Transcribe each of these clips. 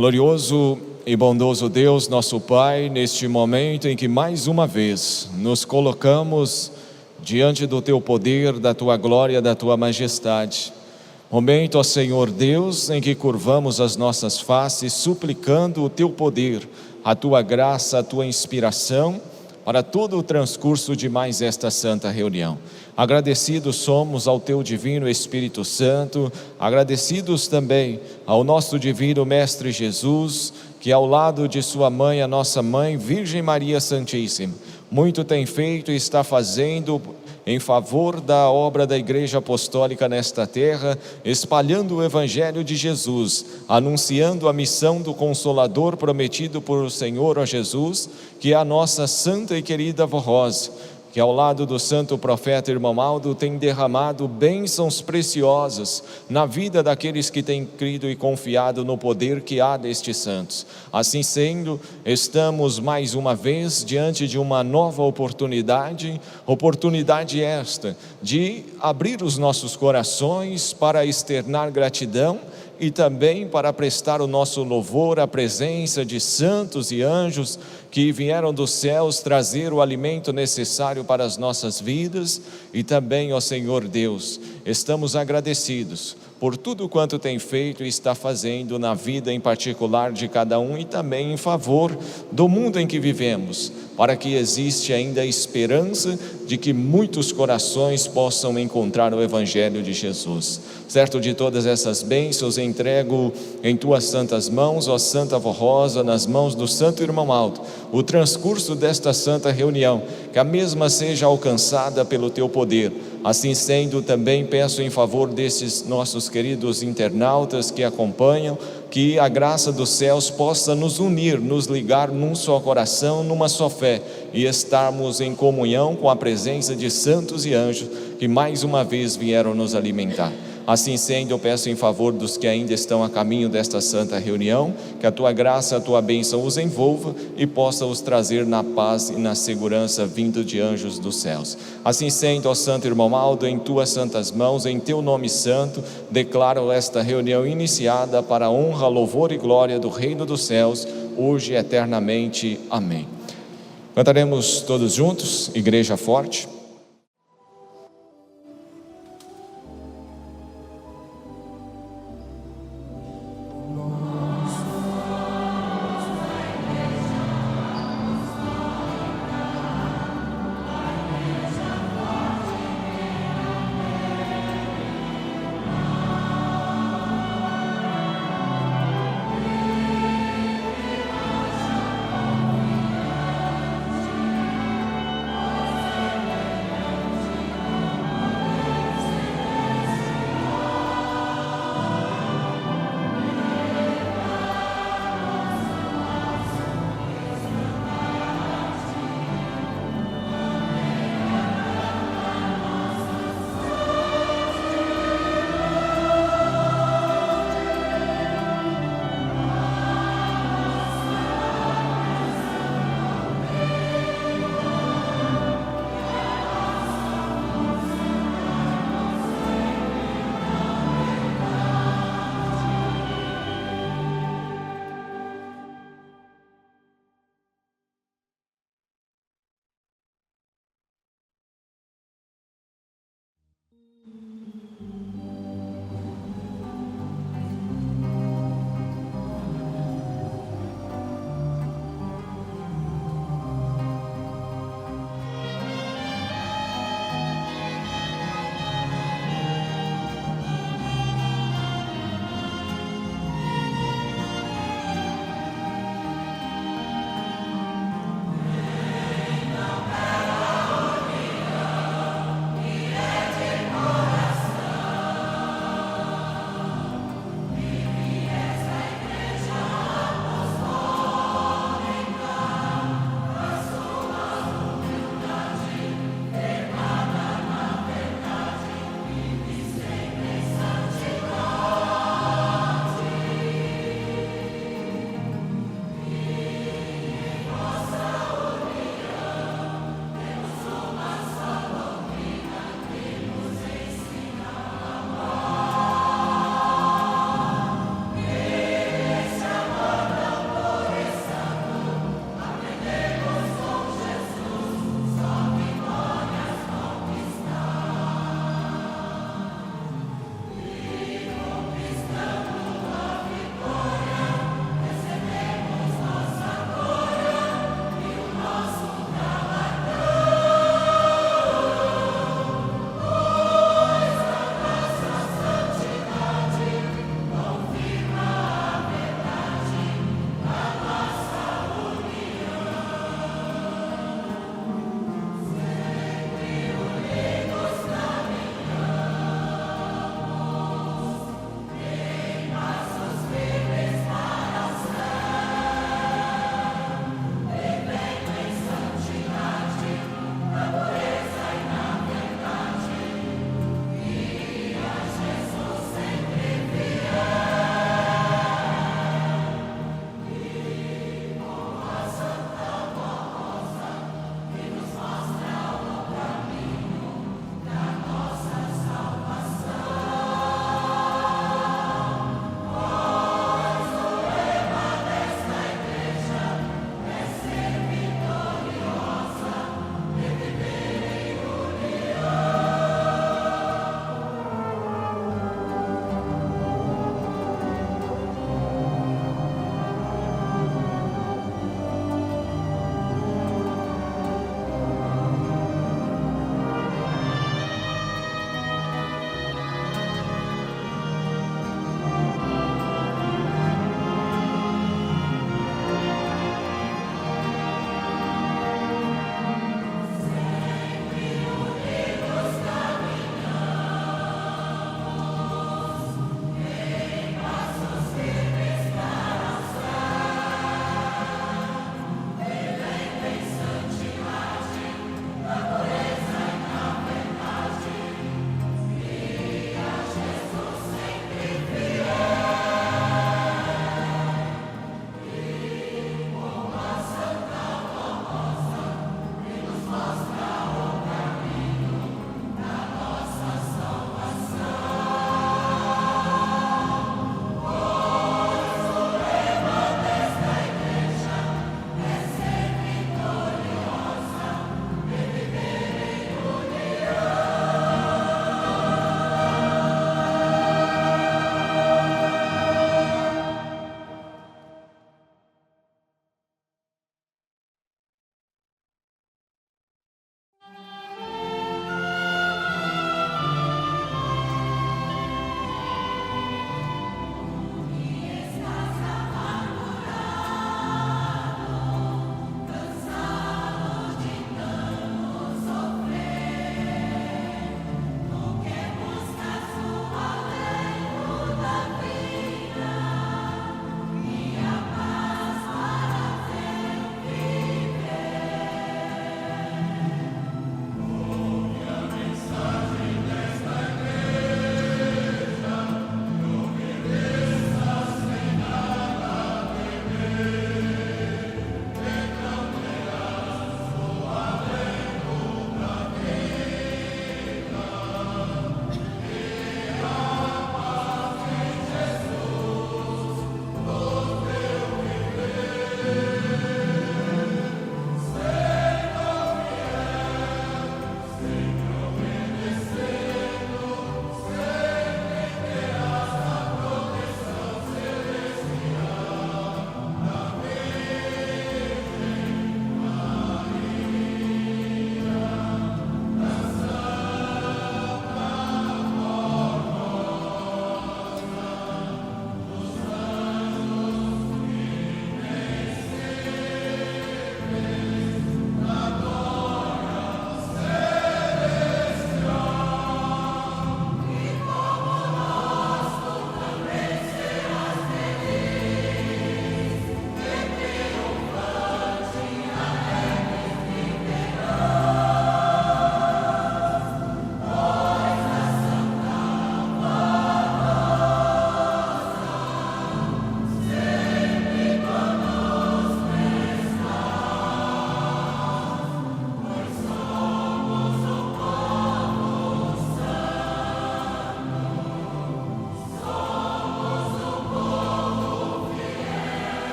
Glorioso e bondoso Deus, nosso Pai, neste momento em que mais uma vez nos colocamos diante do Teu poder, da Tua glória, da Tua majestade. Momento, ó Senhor Deus, em que curvamos as nossas faces, suplicando o Teu poder, a Tua graça, a Tua inspiração, para todo o transcurso de mais esta santa reunião. Agradecidos somos ao Teu divino Espírito Santo, agradecidos também ao nosso divino Mestre Jesus, que ao lado de sua mãe, a nossa mãe, Virgem Maria Santíssima, muito tem feito e está fazendo em favor da obra da Igreja Apostólica nesta terra, espalhando o Evangelho de Jesus, anunciando a missão do Consolador prometido por o Senhor, ó Jesus, que é a nossa santa e querida avó Rosa, que ao lado do santo profeta irmão Aldo tem derramado bênçãos preciosas na vida daqueles que têm crido e confiado no poder que há destes santos. Assim sendo, estamos mais uma vez diante de uma nova oportunidade esta de abrir os nossos corações para externar gratidão e também para prestar o nosso louvor à presença de santos e anjos que vieram dos céus trazer o alimento necessário para as nossas vidas. E também, ó Senhor Deus, estamos agradecidos por tudo quanto tem feito e está fazendo na vida em particular de cada um e também em favor do mundo em que vivemos, para que existe ainda a esperança de que muitos corações possam encontrar o Evangelho de Jesus. Certo de todas essas bênçãos, entrego em Tuas santas mãos, ó Santa Avó Rosa, nas mãos do Santo Irmão Aldo, o transcurso desta santa reunião, que a mesma seja alcançada pelo Teu poder. Assim sendo, também peço em favor desses nossos queridos internautas que acompanham, que a graça dos céus possa nos unir, nos ligar num só coração, numa só fé, e estarmos em comunhão com a presença de santos e anjos que mais uma vez vieram nos alimentar. Assim sendo, eu peço em favor dos que ainda estão a caminho desta santa reunião, que a Tua graça, a Tua bênção os envolva e possa os trazer na paz e na segurança vindo de anjos dos céus. Assim sendo, ó Santo Irmão Aldo, em Tuas santas mãos, em Teu nome santo, declaro esta reunião iniciada para a honra, louvor e glória do reino dos céus, hoje e eternamente. Amém. Cantaremos todos juntos, Igreja Forte.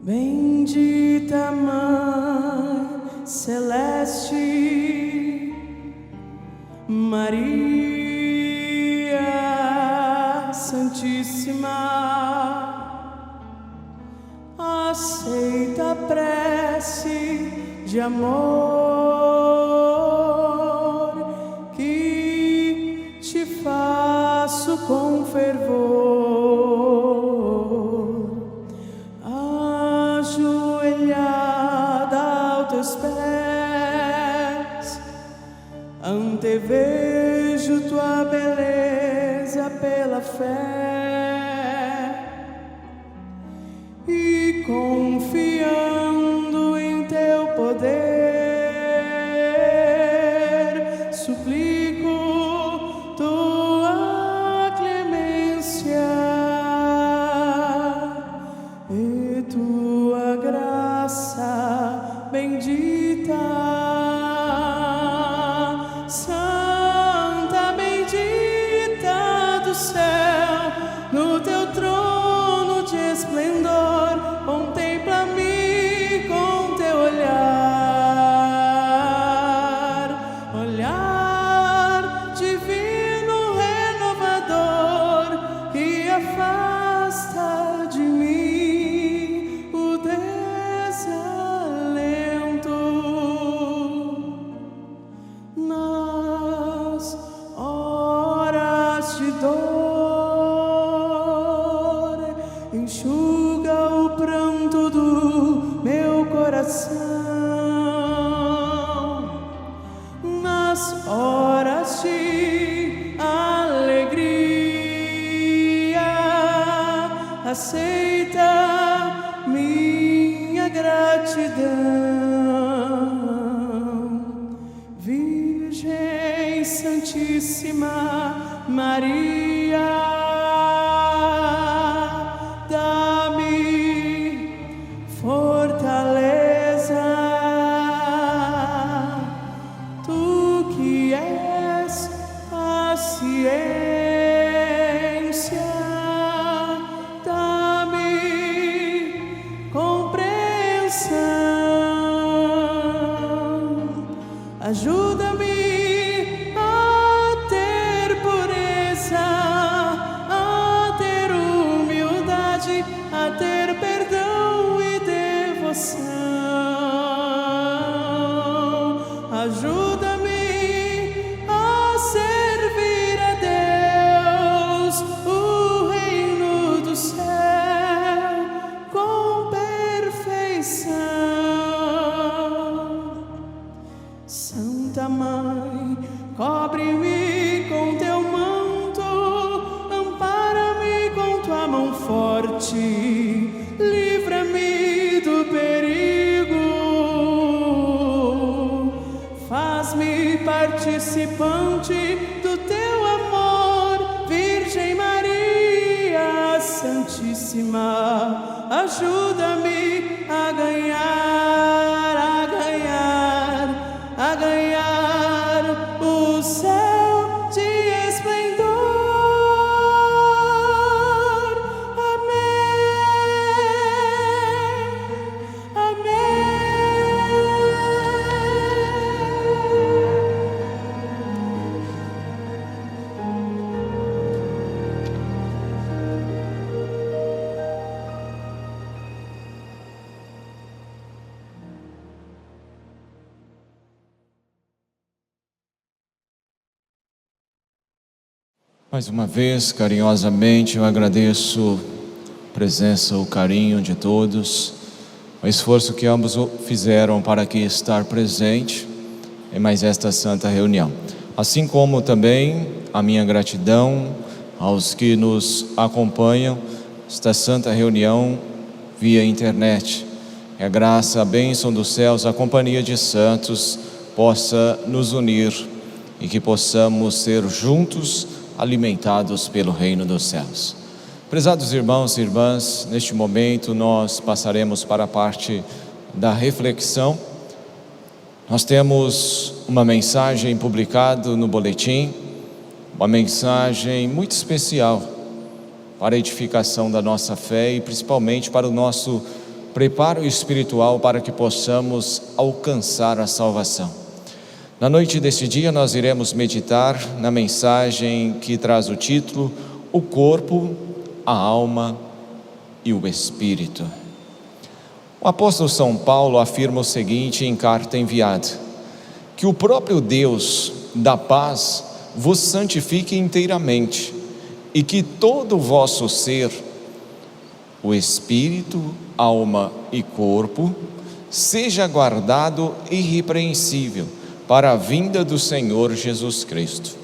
Bendita Mãe Celeste, Maria Santíssima, aceita a prece de amor que te faço com fervor, ajoelhada aos teus pés, antevejo tua beleza pela fé e confiando em teu poder, suplico tua clemência e tua graça bendita. Santa bendita do céu, no teu trono de esplendor, contempla-me com teu olhar, olhar divino renovador, que afasta de mim o desalento. Nas horas de dor, enxuga o pranto do meu coração. Nas horas de alegria, aceita minha gratidão. Virgem Santíssima Maria, dá-me fortaleza, tu que és paciência, dá-me compreensão, ajuda-me a ter pureza, a ter humildade, a ter perdão e devoção. Ajuda-me a servir a Deus, o reino do céu, com perfeição. Santa Mãe, cobre-me com teu manto, ampara-me com tua mão forte, livra-me do perigo, faz-me participante do teu amor, Virgem Maria Santíssima, ajuda-me a ganhar, a ganhar, a ganhar o céu de esplendor. Amém, amém. Mais uma vez, carinhosamente, eu agradeço a presença, o carinho de todos, o esforço que ambos fizeram para aqui estar presente em mais esta santa reunião. Assim como também a minha gratidão aos que nos acompanham esta santa reunião via internet. Que a graça, a bênção dos céus, a companhia de santos possa nos unir e que possamos ser juntos alimentados pelo reino dos céus. Prezados irmãos e irmãs, neste momento nós passaremos para a parte da reflexão. Nós temos uma mensagem publicada no boletim, uma mensagem muito especial para a edificação da nossa fé e principalmente para o nosso preparo espiritual para que possamos alcançar a salvação. Na noite deste dia nós iremos meditar na mensagem que traz o título O Corpo, a Alma e o Espírito. O apóstolo São Paulo afirma o seguinte em carta enviada: que o próprio Deus da paz vos santifique inteiramente, e que todo o vosso ser, o espírito, alma e corpo, seja guardado irrepreensível para a vinda do Senhor Jesus Cristo.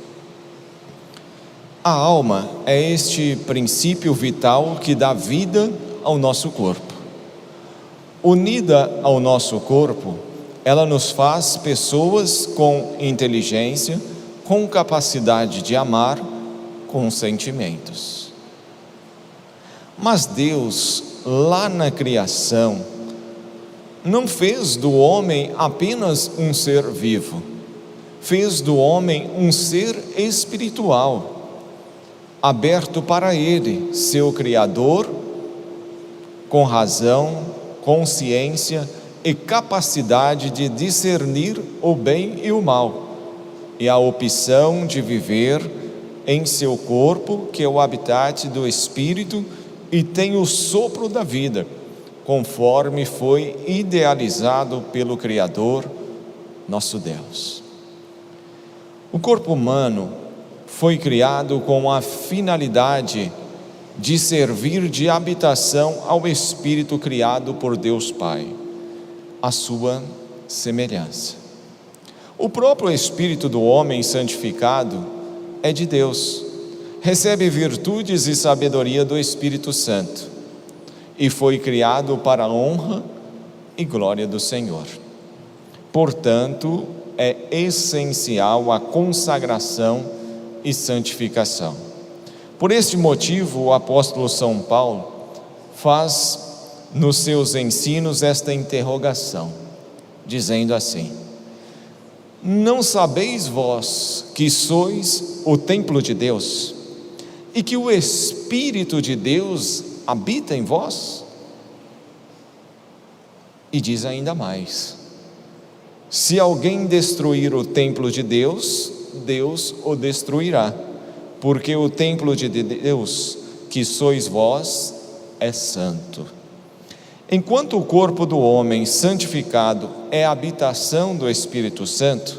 A alma é este princípio vital que dá vida ao nosso corpo. Unida ao nosso corpo, ela nos faz pessoas com inteligência, com capacidade de amar, com sentimentos. Mas Deus, lá na criação, não fez do homem apenas um ser vivo, fez do homem um ser espiritual, aberto para Ele, seu Criador, com razão, consciência e capacidade de discernir o bem e o mal, e a opção de viver em seu corpo, que é o habitat do Espírito e tem o sopro da vida, conforme foi idealizado pelo Criador, nosso Deus. O corpo humano foi criado com a finalidade de servir de habitação ao Espírito criado por Deus Pai, a sua semelhança. O próprio Espírito do homem santificado é de Deus, recebe virtudes e sabedoria do Espírito Santo e foi criado para a honra e glória do Senhor. Portanto, é essencial a consagração e santificação. Por este motivo, o apóstolo São Paulo faz nos seus ensinos esta interrogação, dizendo assim: não sabeis vós que sois o templo de Deus e que o Espírito de Deus habita em vós? E diz ainda mais: se alguém destruir o templo de Deus, Deus o destruirá, porque o templo de Deus, que sois vós, é santo. Enquanto o corpo do homem santificado é a habitação do Espírito Santo,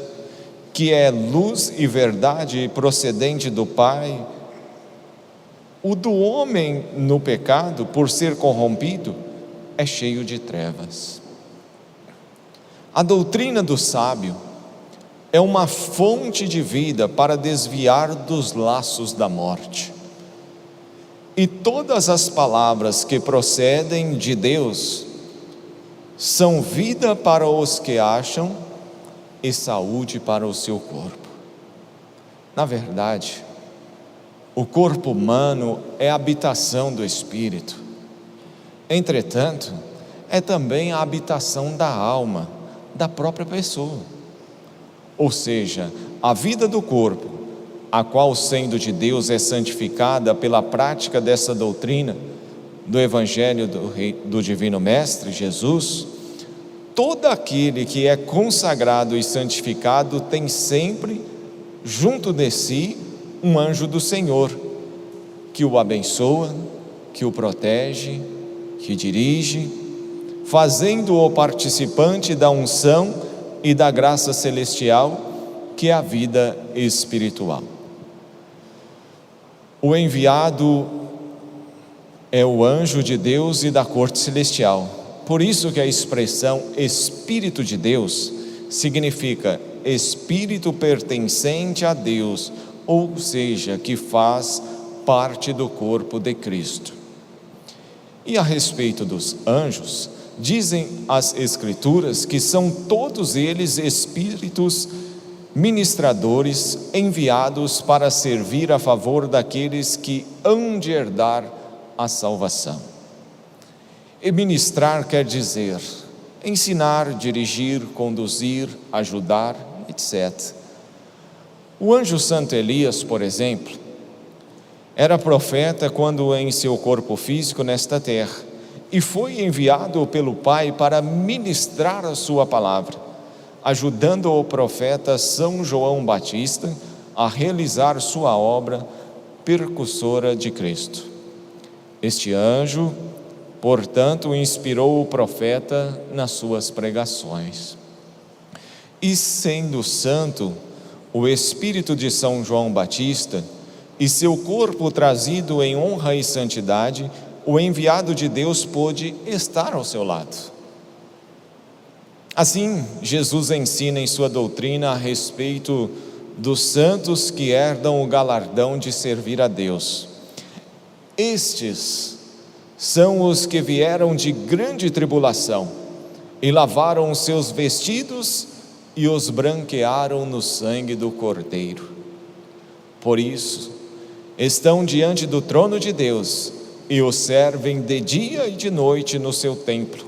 que é luz e verdade procedente do Pai, o do homem no pecado, por ser corrompido, é cheio de trevas. A doutrina do sábio é uma fonte de vida para desviar dos laços da morte. E todas as palavras que procedem de Deus são vida para os que acham e saúde para o seu corpo. Na verdade, o corpo humano é a habitação do Espírito. Entretanto, é também a habitação da alma, da própria pessoa. Ou seja, a vida do corpo, a qual, sendo de Deus, é santificada pela prática dessa doutrina do Evangelho do Divino Mestre Jesus, todo aquele que é consagrado e santificado tem sempre junto de si um anjo do Senhor, que o abençoa, que o protege, que dirige, fazendo-o participante da unção e da graça celestial, que é a vida espiritual. O enviado é o anjo de Deus e da corte celestial. Por isso que a expressão Espírito de Deus significa Espírito pertencente a Deus, ou seja, que faz parte do corpo de Cristo. E a respeito dos anjos, dizem as Escrituras que são todos eles espíritos ministradores enviados para servir a favor daqueles que hão de herdar a salvação. E ministrar quer dizer ensinar, dirigir, conduzir, ajudar, etc. O anjo Santo Elias, por exemplo, era profeta quando em seu corpo físico nesta terra, e foi enviado pelo Pai para ministrar a sua palavra, ajudando o profeta São João Batista a realizar sua obra precursora de Cristo. Este anjo, portanto, inspirou o profeta nas suas pregações. E sendo santo, o espírito de São João Batista e seu corpo trazido em honra e santidade, o enviado de Deus pôde estar ao seu lado. Assim, Jesus ensina em sua doutrina a respeito dos santos que herdam o galardão de servir a Deus. Estes são os que vieram de grande tribulação e lavaram os seus vestidos e os branquearam no sangue do Cordeiro. Por isso, estão diante do trono de Deus e o servem de dia e de noite no seu templo.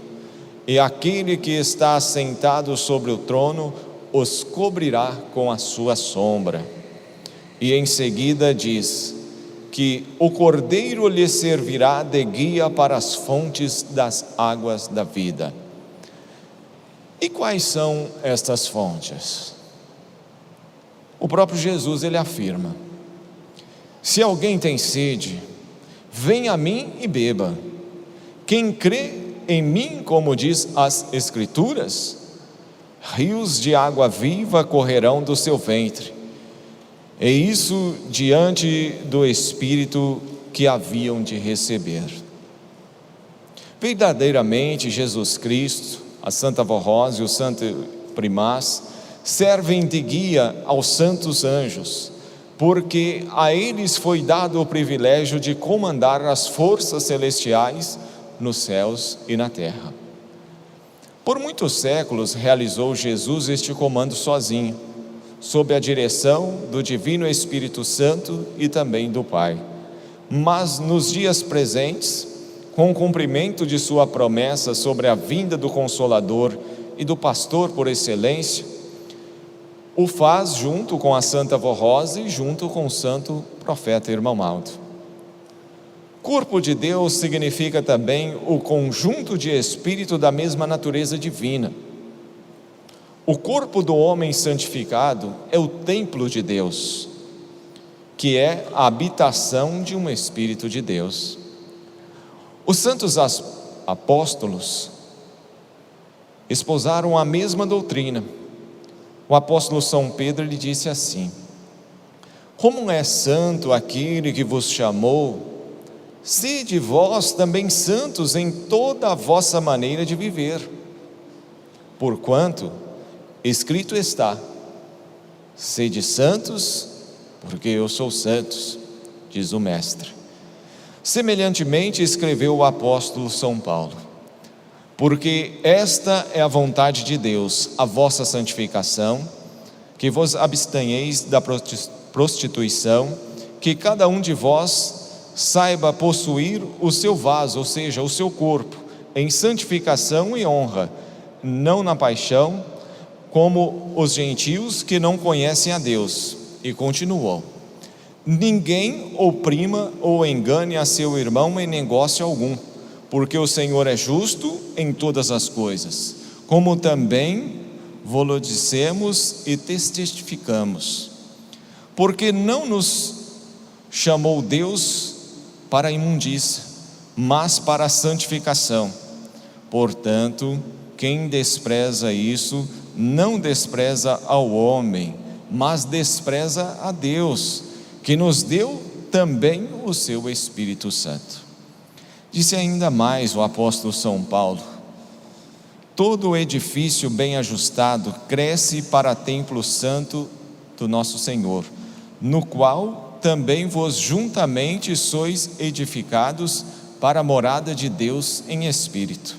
E aquele que está assentado sobre o trono os cobrirá com a sua sombra. E em seguida diz que o Cordeiro lhe servirá de guia para as fontes das águas da vida. E quais são estas fontes? O próprio Jesus, ele afirma: se alguém tem sede, venha a mim e beba. Quem crê em mim, como diz as Escrituras, rios de água viva correrão do seu ventre. E isso diante do Espírito que haviam de receber. Verdadeiramente, Jesus Cristo, a Santa Vó Rosa e o Santo Primaz servem de guia aos santos anjos, porque a eles foi dado o privilégio de comandar as forças celestiais nos céus e na terra. Por muitos séculos realizou Jesus este comando sozinho, sob a direção do Divino Espírito Santo e também do Pai. Mas nos dias presentes, com o cumprimento de sua promessa sobre a vinda do Consolador e do Pastor por excelência, o faz junto com a Santa Vó Rosa e junto com o Santo Profeta Irmão Aldo. Corpo de Deus significa também o conjunto de espírito da mesma natureza divina. O corpo do homem santificado é o templo de Deus, que é a habitação de um Espírito de Deus. Os santos apóstolos esposaram a mesma doutrina. O apóstolo São Pedro lhe disse assim: como é santo aquele que vos chamou, sede vós também santos em toda a vossa maneira de viver. Porquanto escrito está: sede santos, porque eu sou santos, diz o Mestre. Semelhantemente escreveu o apóstolo São Paulo: porque esta é a vontade de Deus, a vossa santificação, que vos abstenheis da prostituição, que cada um de vós saiba possuir o seu vaso, ou seja, o seu corpo, em santificação e honra, não na paixão, como os gentios que não conhecem a Deus. E continuou: ninguém oprima ou engane a seu irmão em negócio algum, porque o Senhor é justo em todas as coisas, como também vô-lo dissemos e testificamos. Porque não nos chamou Deus para a imundícia, mas para a santificação. Portanto, quem despreza isso, não despreza ao homem, mas despreza a Deus, que nos deu também o seu Espírito Santo. Disse ainda mais o apóstolo São Paulo: todo edifício bem ajustado cresce para templo santo do nosso Senhor, no qual também vos juntamente sois edificados para a morada de Deus em Espírito.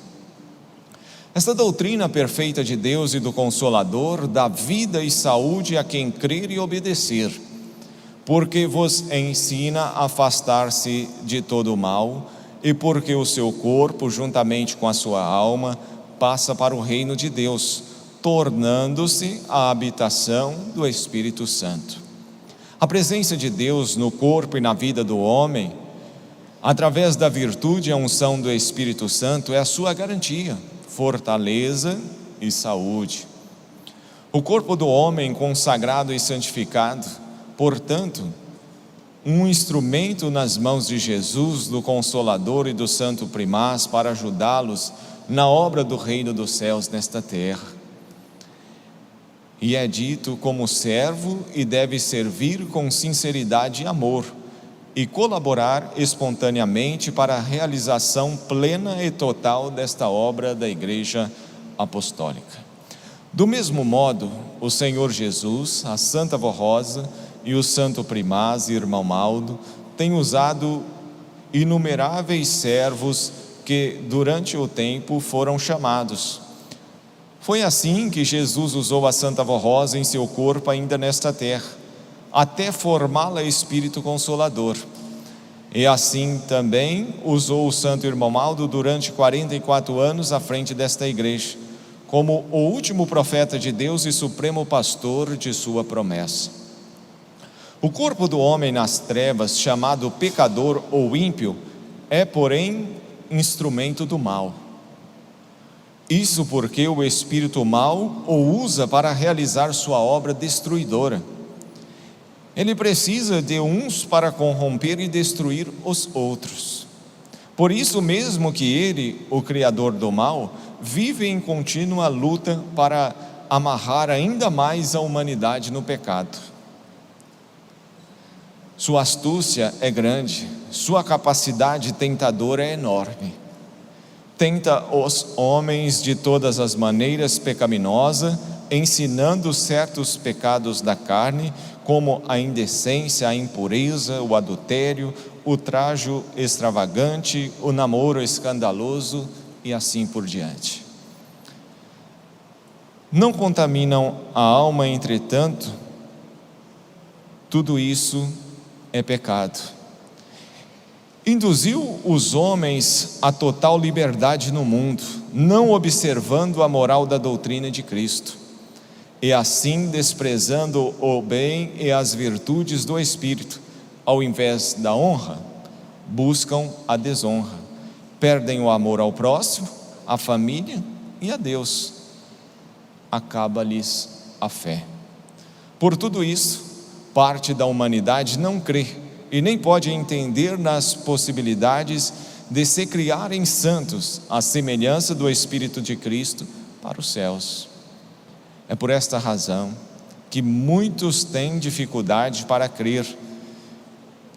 Esta doutrina perfeita de Deus e do Consolador dá vida e saúde a quem crer e obedecer, porque vos ensina a afastar-se de todo o mal, e porque o seu corpo, juntamente com a sua alma, passa para o reino de Deus, tornando-se a habitação do Espírito Santo. A presença de Deus no corpo e na vida do homem através da virtude e a unção do Espírito Santo, é a sua garantia, fortaleza e saúde. O corpo do homem consagrado e santificado, portanto, um instrumento nas mãos de Jesus, do Consolador e do Santo Primaz, para ajudá-los na obra do reino dos céus nesta terra. E é dito como servo e deve servir com sinceridade e amor, e colaborar espontaneamente para a realização plena e total desta obra da Igreja Apostólica. Do mesmo modo, o Senhor Jesus, a Santa Vó Rosa e o Santo Primaz e Irmão Maldo têm usado inumeráveis servos que durante o tempo foram chamados. Foi assim que Jesus usou a Santa Vó Rosa em seu corpo ainda nesta terra, até formá-la Espírito Consolador. E assim também usou o Santo Irmão Maldo durante 44 anos à frente desta igreja, como o último profeta de Deus e supremo pastor de sua promessa. O corpo do homem nas trevas, chamado pecador ou ímpio, é, porém, instrumento do mal. Isso porque o espírito mau o usa para realizar sua obra destruidora. Ele precisa de uns para corromper e destruir os outros. Por isso mesmo que ele, o criador do mal, vive em contínua luta para amarrar ainda mais a humanidade no pecado. Sua astúcia é grande, sua capacidade tentadora é enorme. Tenta os homens de todas as maneiras pecaminosas, ensinando certos pecados da carne, como a indecência, a impureza, o adultério, o trajo extravagante, o namoro escandaloso e assim por diante. Não contaminam a alma, entretanto, tudo isso é pecado. Induziu os homens a total liberdade no mundo, não observando a moral da doutrina de Cristo, e assim desprezando o bem e as virtudes do Espírito. Ao invés da honra, buscam a desonra, perdem o amor ao próximo, à família e a Deus. Acaba-lhes a fé. Por tudo isso, parte da humanidade não crê e nem pode entender nas possibilidades de se criarem santos à semelhança do Espírito de Cristo para os céus. É por esta razão que muitos têm dificuldade para crer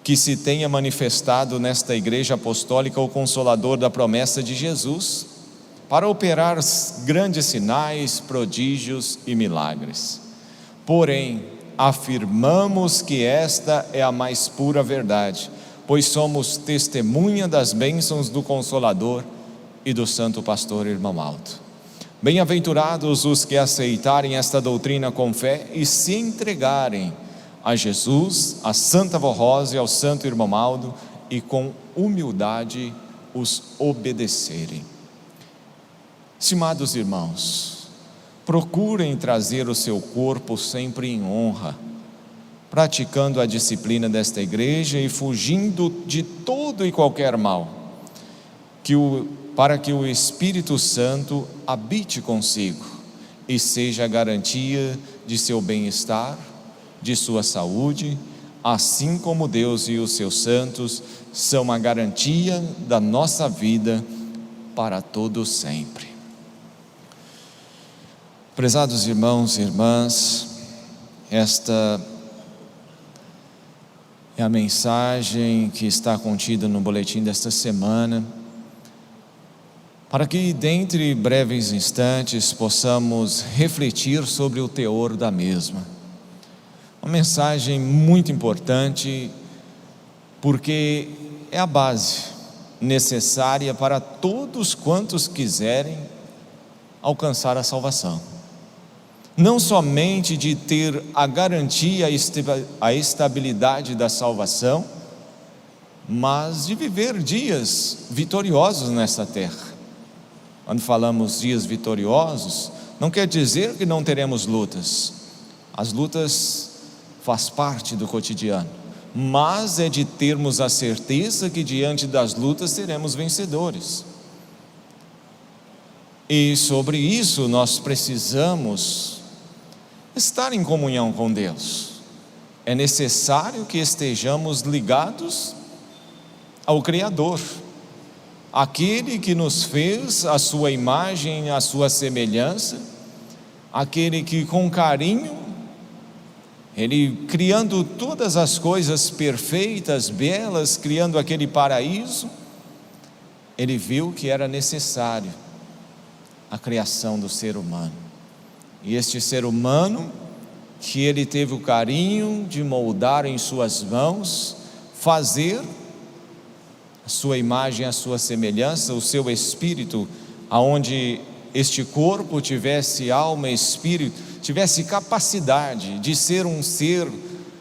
que se tenha manifestado nesta Igreja Apostólica o Consolador da promessa de Jesus, para operar grandes sinais, prodígios e milagres. Porém, afirmamos que esta é a mais pura verdade, pois somos testemunha das bênçãos do Consolador e do Santo Pastor Irmão Maldo. Bem-aventurados os que aceitarem esta doutrina com fé e se entregarem a Jesus, a Santa Vó Rosa e ao Santo Irmão Maldo, e com humildade os obedecerem. Estimados irmãos, procurem trazer o seu corpo sempre em honra, praticando a disciplina desta igreja e fugindo de todo e qualquer mal, para que o Espírito Santo habite consigo e seja a garantia de seu bem-estar, de sua saúde, assim como Deus e os seus santos são a garantia da nossa vida para todo sempre. Prezados irmãos e irmãs, esta é a mensagem que está contida no boletim desta semana, para que dentre breves instantes possamos refletir sobre o teor da mesma. Uma mensagem muito importante, porque é a base necessária para todos quantos quiserem alcançar a salvação. Não somente de ter a garantia, a estabilidade da salvação, mas de viver dias vitoriosos nesta terra. Quando falamos dias vitoriosos, não quer dizer que não teremos lutas. As lutas faz parte do cotidiano, mas é de termos a certeza que diante das lutas seremos vencedores. E sobre isso nós precisamos estar em comunhão com Deus. É necessário que estejamos ligados ao Criador, aquele que nos fez a sua imagem, a sua semelhança, aquele que com carinho, Ele criando todas as coisas perfeitas, belas, criando aquele paraíso, Ele viu que era necessário a criação do ser humano. E este ser humano, que Ele teve o carinho de moldar em suas mãos, fazer a sua imagem, a sua semelhança, o seu espírito, aonde este corpo tivesse alma e espírito, tivesse capacidade de ser um ser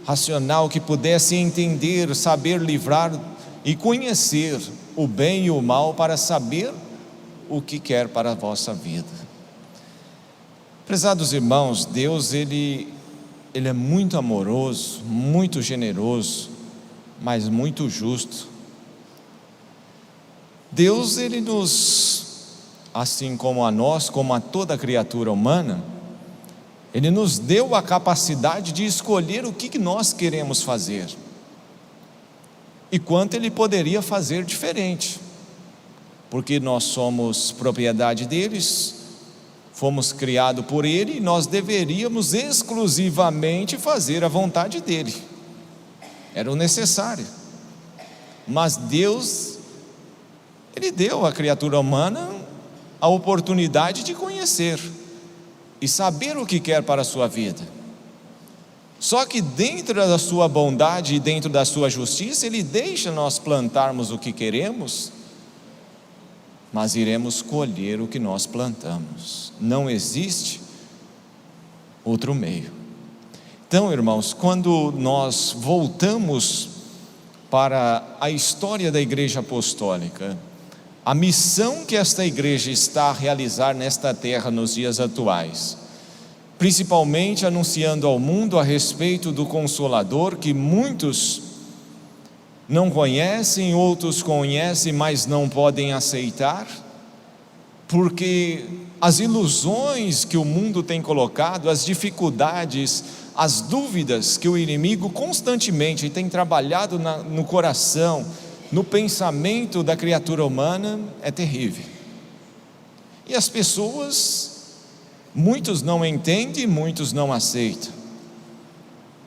racional, que pudesse entender, saber livrar e conhecer o bem e o mal, para saber o que quer para a vossa vida. Prezados irmãos, Deus Ele é muito amoroso, muito generoso, mas muito justo. Deus, Ele nos, assim como a nós, como a toda criatura humana, Ele nos deu a capacidade de escolher o que nós queremos fazer e quanto Ele poderia fazer diferente, porque nós somos propriedade deles, fomos criados por Ele, e nós deveríamos exclusivamente fazer a vontade dEle, era o necessário. Mas Deus, Ele deu à criatura humana a oportunidade de conhecer e saber o que quer para a sua vida. Só que dentro da sua bondade e dentro da sua justiça, Ele deixa nós plantarmos o que queremos, mas iremos colher o que nós plantamos. Não existe outro meio. Então, irmãos, quando nós voltamos para a história da Igreja Apostólica, a missão que esta igreja está a realizar nesta terra nos dias atuais, principalmente anunciando ao mundo a respeito do Consolador, que muitos não conhecem, outros conhecem, mas não podem aceitar, porque as ilusões que o mundo tem colocado, as dificuldades, as dúvidas que o inimigo constantemente tem trabalhado no coração, no pensamento da criatura humana, é terrível. E as pessoas, muitos não entendem, muitos não aceitam.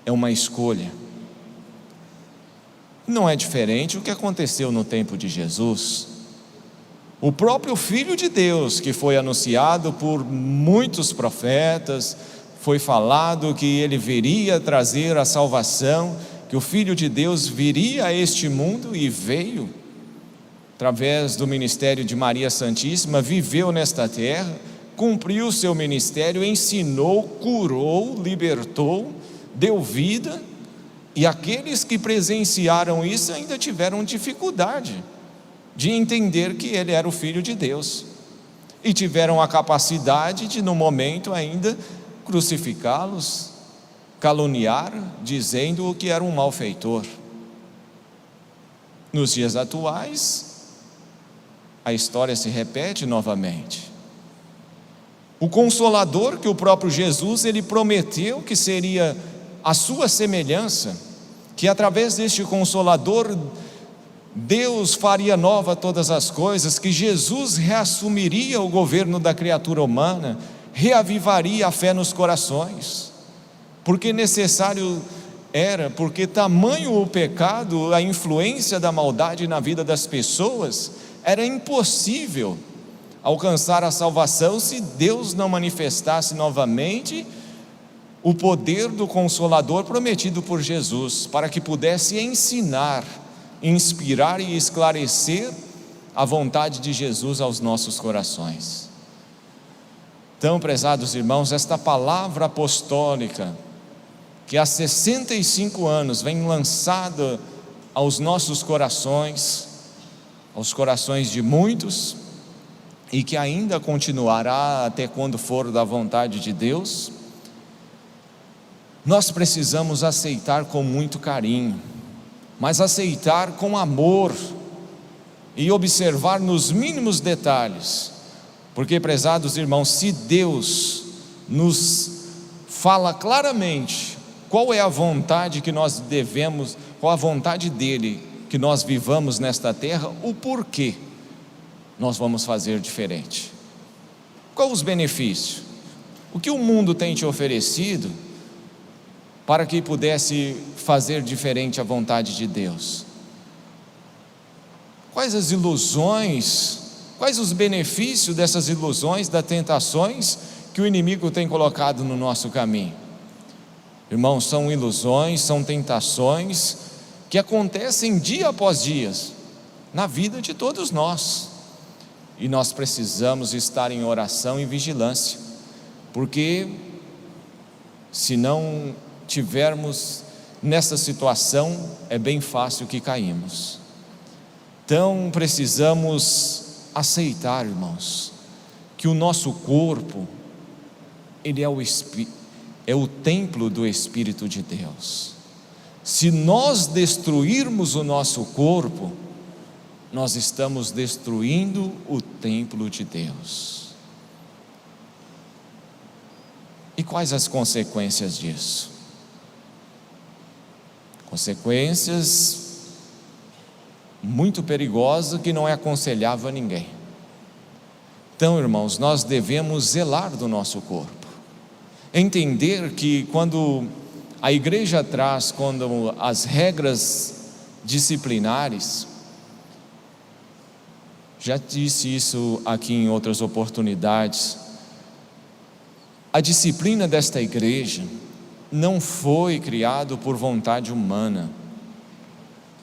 É uma escolha. Não é diferente o que aconteceu no tempo de Jesus. O próprio Filho de Deus, que foi anunciado por muitos profetas, foi falado que Ele viria trazer a salvação, que o Filho de Deus viria a este mundo, e veio, através do ministério de Maria Santíssima, viveu nesta terra, cumpriu o seu ministério, ensinou, curou, libertou, deu vida, e aqueles que presenciaram isso ainda tiveram dificuldade de entender que Ele era o Filho de Deus, e tiveram a capacidade de, no momento ainda, crucificá-los, caluniar, dizendo que era um malfeitor. Nos dias atuais, a história se repete novamente. O Consolador, que o próprio Jesus, Ele prometeu que seria a sua semelhança, que através deste Consolador, Deus faria nova todas as coisas, que Jesus reassumiria o governo da criatura humana, reavivaria a fé nos corações, porque necessário era, porque tamanho o pecado, a influência da maldade na vida das pessoas, era impossível alcançar a salvação se Deus não manifestasse novamente o poder do Consolador prometido por Jesus, para que pudesse ensinar, inspirar e esclarecer a vontade de Jesus aos nossos corações. Então, prezados irmãos, esta palavra apostólica, que há 65 anos vem lançada aos nossos corações, aos corações de muitos, e que ainda continuará até quando for da vontade de Deus, nós precisamos aceitar com muito carinho, mas aceitar com amor e observar nos mínimos detalhes, porque, prezados irmãos, se Deus nos fala claramente qual é a vontade que nós devemos, qual a vontade dele que nós vivamos nesta terra, o porquê nós vamos fazer diferente. Qual os benefícios? O que o mundo tem te oferecido para que pudesse fazer diferente a vontade de Deus? Quais as ilusões, quais os benefícios dessas ilusões, das tentações que o inimigo tem colocado no nosso caminho? Irmãos, são ilusões, são tentações que acontecem dia após dia na vida de todos nós, e nós precisamos estar em oração e vigilância, porque se não tivermos nessa situação, é bem fácil que caímos. Então precisamos aceitar, irmãos, que o nosso corpo, ele é o templo do Espírito de Deus. Se nós destruirmos o nosso corpo, nós estamos destruindo o templo de Deus. E quais as consequências disso? Consequências muito perigosas que não é aconselhável a ninguém. Então, irmãos, nós devemos zelar do nosso corpo, entender que quando a igreja traz, quando as regras disciplinares, já disse isso aqui em outras oportunidades, a disciplina desta igreja não foi criado por vontade humana.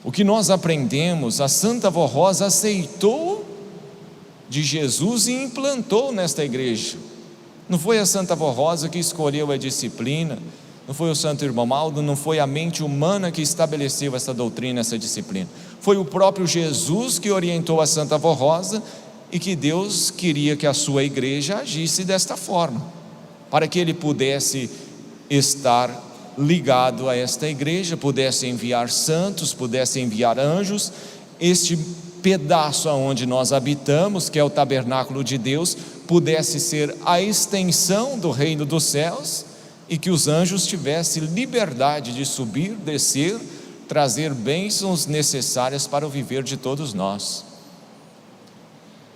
O que nós aprendemos, a Santa Vó Rosa aceitou de Jesus e implantou nesta igreja. Não foi a Santa Vó Rosa que escolheu a disciplina, não foi o Santo Irmão Aldo, não foi a mente humana que estabeleceu essa doutrina, essa disciplina. Foi o próprio Jesus que orientou a Santa Vó Rosa, e que Deus queria que a sua igreja agisse desta forma, para que ele pudesse estar ligado a esta igreja, pudesse enviar santos, pudesse enviar anjos. Este pedaço onde nós habitamos, que é o tabernáculo de Deus, pudesse ser a extensão do reino dos céus, e que os anjos tivessem liberdade de subir, descer, trazer bênçãos necessárias para o viver de todos nós.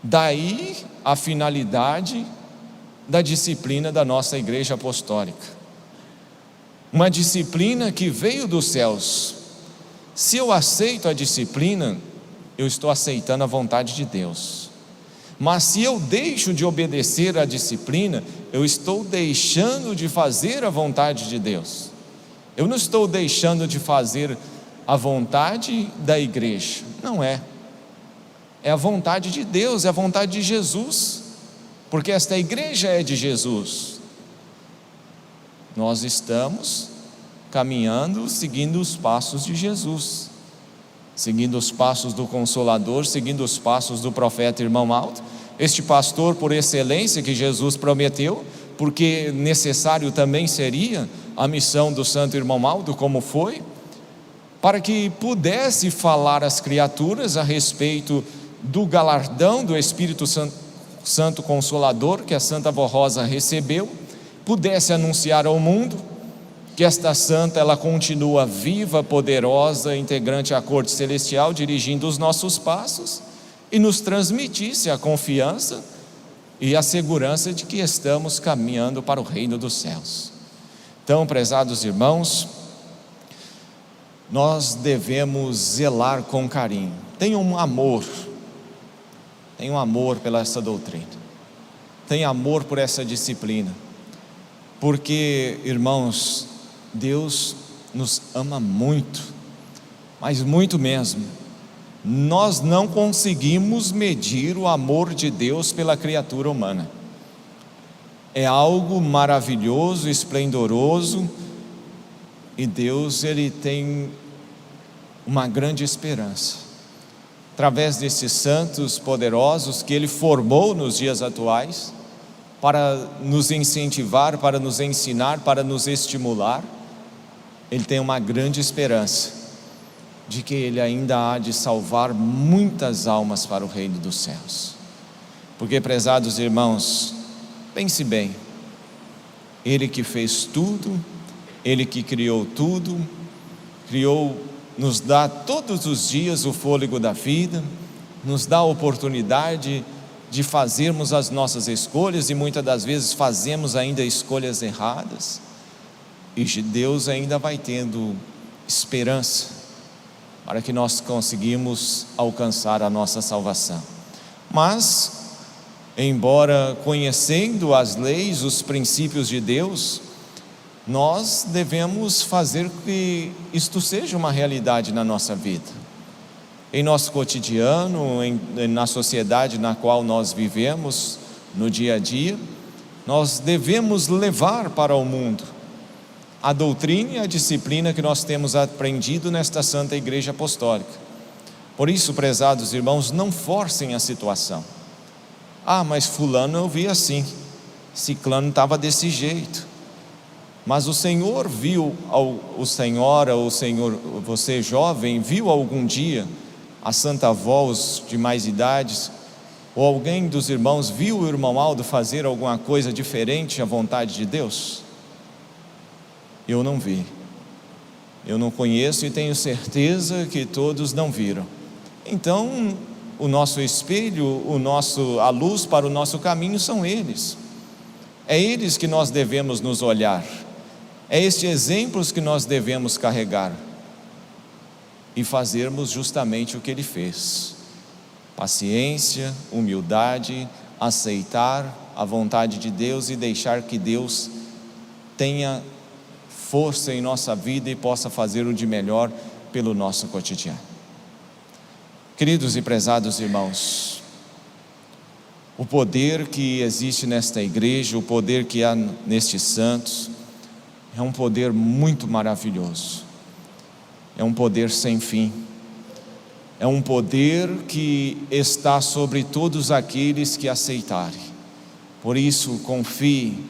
Daí a finalidade da disciplina da nossa igreja apostólica, uma disciplina que veio dos céus. Se eu aceito a disciplina, eu estou aceitando a vontade de Deus. Mas se eu deixo de obedecer à disciplina, eu estou deixando de fazer a vontade de Deus. Eu não estou deixando de fazer a vontade da igreja, não é. É a vontade de Deus, é a vontade de Jesus, porque esta igreja é de Jesus. Nós estamos caminhando, seguindo os passos de Jesus, seguindo os passos do Consolador, seguindo os passos do profeta Irmão Aldo, este pastor por excelência que Jesus prometeu, porque necessário também seria a missão do Santo Irmão Aldo, como foi, para que pudesse falar às criaturas a respeito do galardão do Espírito Santo Consolador que a Santa Vó Rosa recebeu, pudesse anunciar ao mundo que esta santa, ela continua viva, poderosa, integrante à corte celestial, dirigindo os nossos passos, e nos transmitisse a confiança e a segurança de que estamos caminhando para o reino dos céus. Então, prezados irmãos, nós devemos zelar com carinho. Tenha um amor pela essa doutrina, tenha amor por essa disciplina, porque, irmãos, Deus nos ama muito, mas muito mesmo. Nós não conseguimos medir o amor de Deus pela criatura humana. É algo maravilhoso, esplendoroso, e Deus, Ele tem uma grande esperança, através desses santos poderosos que Ele formou nos dias atuais, para nos incentivar, para nos ensinar, para nos estimular. Ele tem uma grande esperança, de que Ele ainda há de salvar muitas almas para o reino dos céus. Porque, prezados irmãos, pense bem, Ele que fez tudo, Ele que criou tudo, nos dá todos os dias o fôlego da vida, nos dá a oportunidade de fazermos as nossas escolhas, e muitas das vezes fazemos ainda escolhas erradas, e Deus ainda vai tendo esperança para que nós conseguimos alcançar a nossa salvação. Mas, embora conhecendo as leis, os princípios de Deus, nós devemos fazer que isto seja uma realidade na nossa vida, em nosso cotidiano, na sociedade na qual nós vivemos, no dia a dia. Nós devemos levar para o mundo a doutrina e a disciplina que nós temos aprendido nesta Santa Igreja Apostólica. Por isso, prezados irmãos, não forcem a situação. Mas fulano eu vi assim, ciclano estava desse jeito. Mas o Senhor viu, você jovem, viu algum dia a Santa Avó, os de mais idades, ou alguém dos irmãos viu o irmão Aldo fazer alguma coisa diferente à vontade de Deus? Eu não vi, eu não conheço e tenho certeza que todos não viram. Então, o nosso espelho, a luz para o nosso caminho são eles. É eles que nós devemos nos olhar, é estes exemplos que nós devemos carregar e fazermos justamente o que ele fez: paciência, humildade, aceitar a vontade de Deus e deixar que Deus tenha força em nossa vida e possa fazer o de melhor pelo nosso cotidiano. Queridos e prezados irmãos, o poder que existe nesta igreja, o poder que há nestes santos, é um poder muito maravilhoso, é um poder sem fim, é um poder que está sobre todos aqueles que aceitarem. Por isso, confie,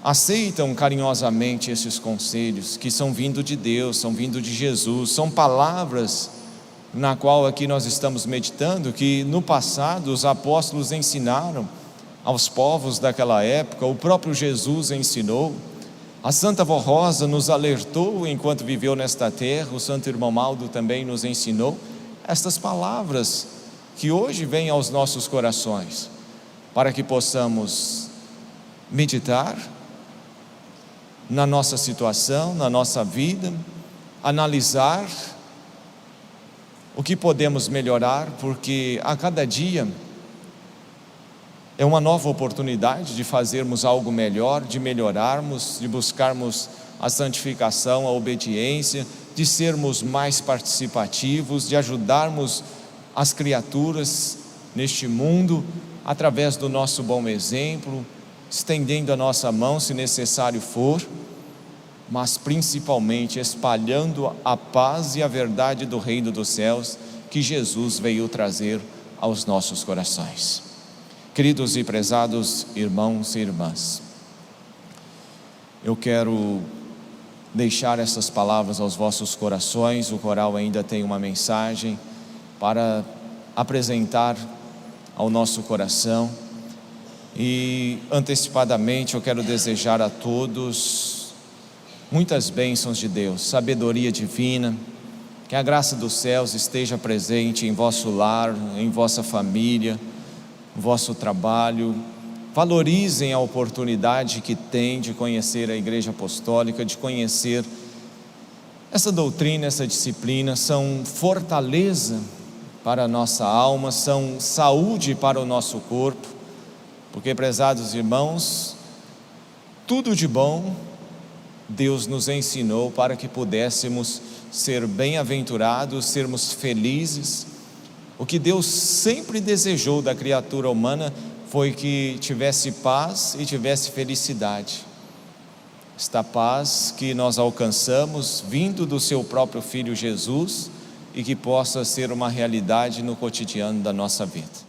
aceitam carinhosamente esses conselhos que são vindo de Deus, são vindo de Jesus, são palavras na qual aqui nós estamos meditando, que no passado os apóstolos ensinaram aos povos daquela época, o próprio Jesus ensinou, a Santa Vó Rosa nos alertou enquanto viveu nesta terra, o Santo Irmão Aldo também nos ensinou estas palavras que hoje vêm aos nossos corações, para que possamos meditar na nossa situação, na nossa vida, analisar o que podemos melhorar, porque a cada dia é uma nova oportunidade de fazermos algo melhor, de melhorarmos, de buscarmos a santificação, a obediência, de sermos mais participativos, de ajudarmos as criaturas neste mundo, através do nosso bom exemplo, estendendo a nossa mão se necessário for, mas principalmente espalhando a paz e a verdade do reino dos céus que Jesus veio trazer aos nossos corações. Queridos e prezados irmãos e irmãs, eu quero deixar essas palavras aos vossos corações. O coral ainda tem uma mensagem para apresentar ao nosso coração, e antecipadamente eu quero desejar a todos muitas bênçãos de Deus, sabedoria divina, que a graça dos céus esteja presente em vosso lar, em vossa família, vosso trabalho. Valorizem a oportunidade que tem de conhecer a Igreja Apostólica, de conhecer essa doutrina, essa disciplina. São fortaleza para a nossa alma, são saúde para o nosso corpo, porque, prezados irmãos, tudo de bom Deus nos ensinou para que pudéssemos ser bem-aventurados, sermos felizes. O que Deus sempre desejou da criatura humana foi que tivesse paz e tivesse felicidade. Esta paz que nós alcançamos vindo do seu próprio Filho Jesus, e que possa ser uma realidade no cotidiano da nossa vida.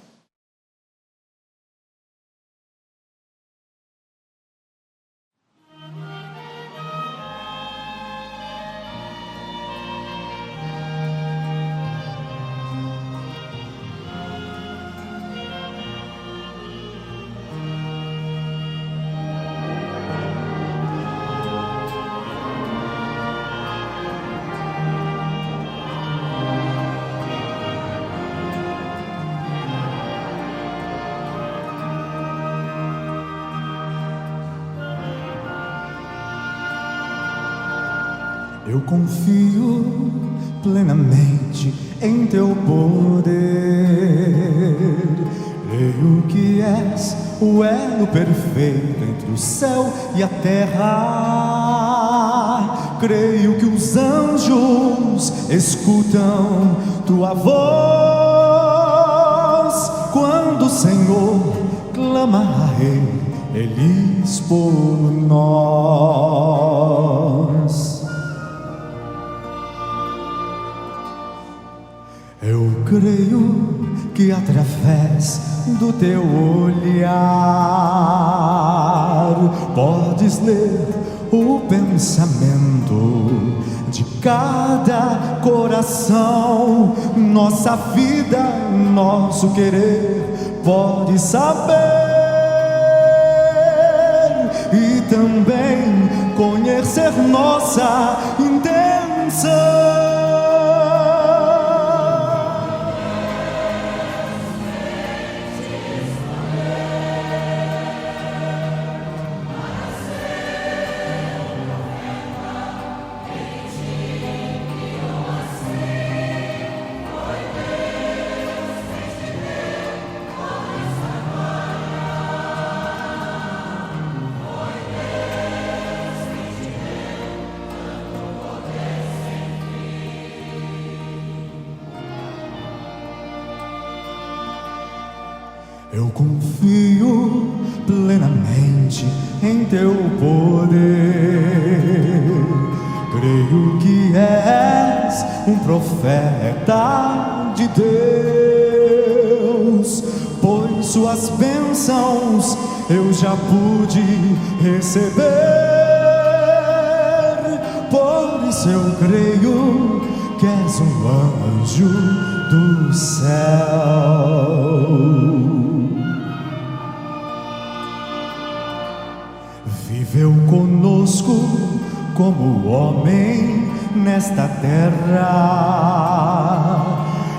Eu confio plenamente em teu poder. Creio que és o elo perfeito entre o céu e a terra. Creio que os anjos escutam tua voz quando o Senhor clama a eles por nós. Eu creio que através do teu olhar podes ler o pensamento de cada coração. Nossa vida, nosso querer, pode saber e também conhecer nossa intenção. Eu confio plenamente em teu poder. Creio que és um profeta de Deus, pois suas bênçãos eu já pude receber. Por isso eu creio que és um anjo do céu. Viveu conosco como homem nesta terra,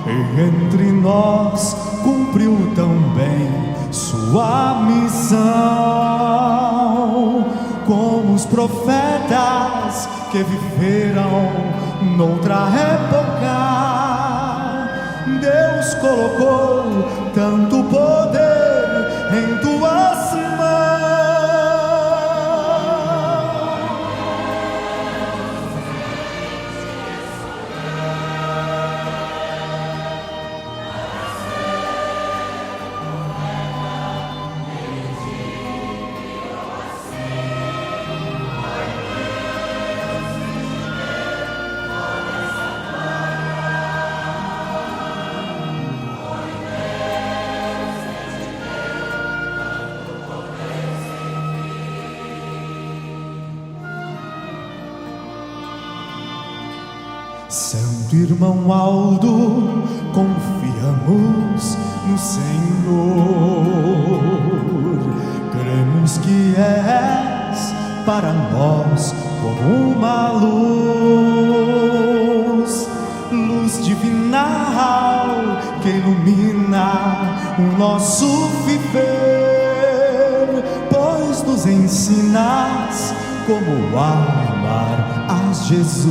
e entre nós cumpriu também sua missão. Como os profetas que viveram noutra época, Deus colocou tanto poder em tuas mãos. Santo irmão Aldo, confiamos no Senhor. Cremos que és para nós como uma luz, luz divinal que ilumina o nosso viver, pois nos ensinas como amar a Jesus.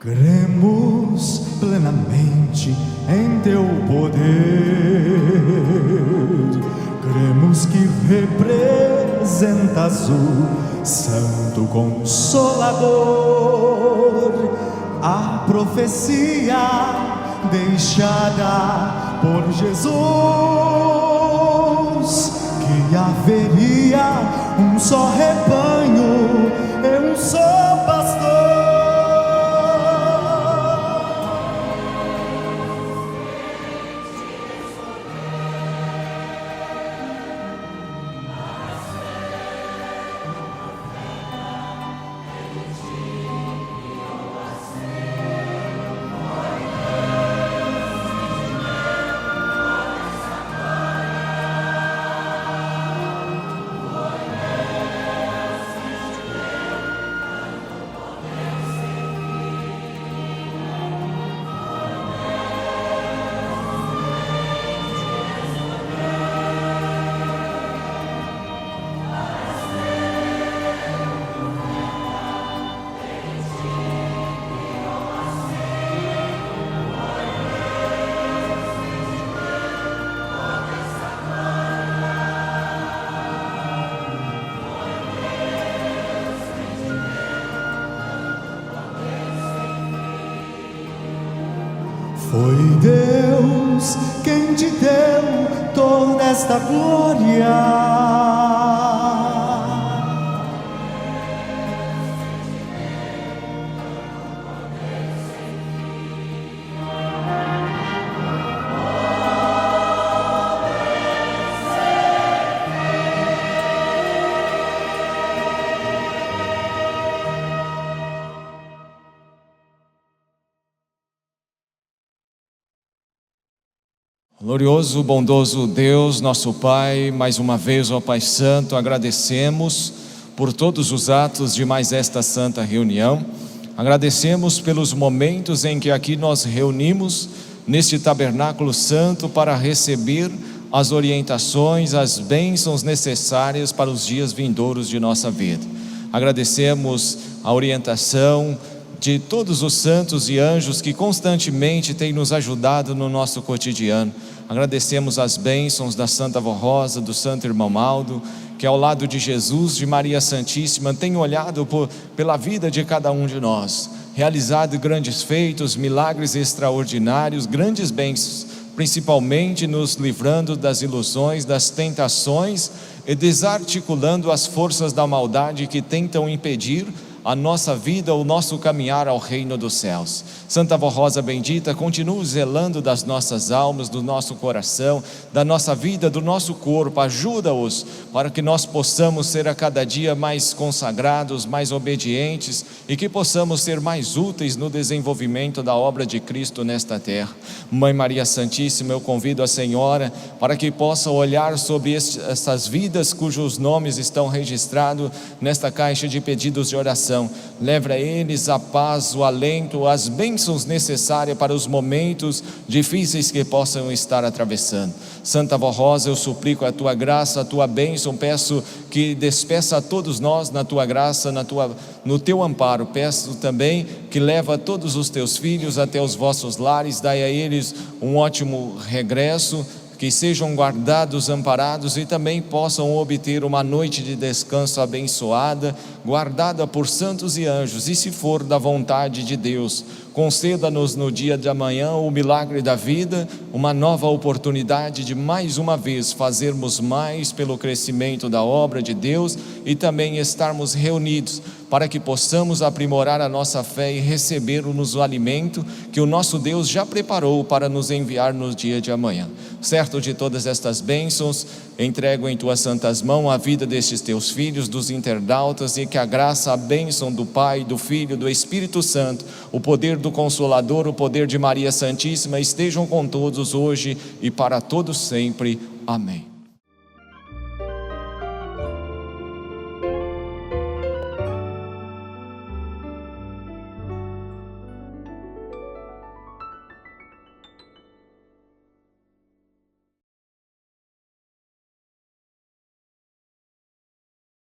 Cremos plenamente em teu poder. Cremos que representas o Santo Consolador, a profecia deixada por Jesus, que haveria um só rebanho e um só pastor. Foi Deus quem te deu toda esta glória. Glorioso, bondoso Deus, nosso Pai, mais uma vez, ó Pai Santo, agradecemos por todos os atos de mais esta santa reunião. Agradecemos pelos momentos em que aqui nós reunimos neste tabernáculo santo para receber as orientações, as bênçãos necessárias para os dias vindouros de nossa vida. Agradecemos a orientação de todos os santos e anjos que constantemente têm nos ajudado no nosso cotidiano. Agradecemos as bênçãos da Santa Vó Rosa, do Santo Irmão Aldo, que ao lado de Jesus, de Maria Santíssima, tem olhado pela vida de cada um de nós, realizado grandes feitos, milagres extraordinários, grandes bênçãos, principalmente nos livrando das ilusões, das tentações e desarticulando as forças da maldade que tentam impedir a nossa vida, o nosso caminhar ao reino dos céus. Santa Vó Rosa bendita, continue zelando das nossas almas, do nosso coração, da nossa vida, do nosso corpo. Ajuda-os para que nós possamos ser a cada dia mais consagrados, mais obedientes e que possamos ser mais úteis no desenvolvimento da obra de Cristo nesta terra. Mãe Maria Santíssima, eu convido a Senhora para que possa olhar sobre essas vidas cujos nomes estão registrados nesta caixa de pedidos de oração. Leve a eles a paz, o alento, as bênçãos necessárias para os momentos difíceis que possam estar atravessando. Santa Vó Rosa, eu suplico a tua graça, a tua bênção, peço que despeça a todos nós na tua graça, no teu amparo. Peço também que leva todos os teus filhos até os vossos lares, dai a eles um ótimo regresso, que sejam guardados, amparados e também possam obter uma noite de descanso abençoada, guardada por santos e anjos. E se for da vontade de Deus, conceda-nos no dia de amanhã o milagre da vida, uma nova oportunidade de mais uma vez fazermos mais pelo crescimento da obra de Deus e também estarmos reunidos para que possamos aprimorar a nossa fé e receber-nos o alimento que o nosso Deus já preparou para nos enviar no dia de amanhã. Certo de todas estas bênçãos, entrego em tuas santas mãos a vida destes teus filhos, dos internautas, e que a graça, a bênção do Pai, do Filho, do Espírito Santo, o poder do Consolador, o poder de Maria Santíssima estejam com todos hoje e para todos sempre. Amém.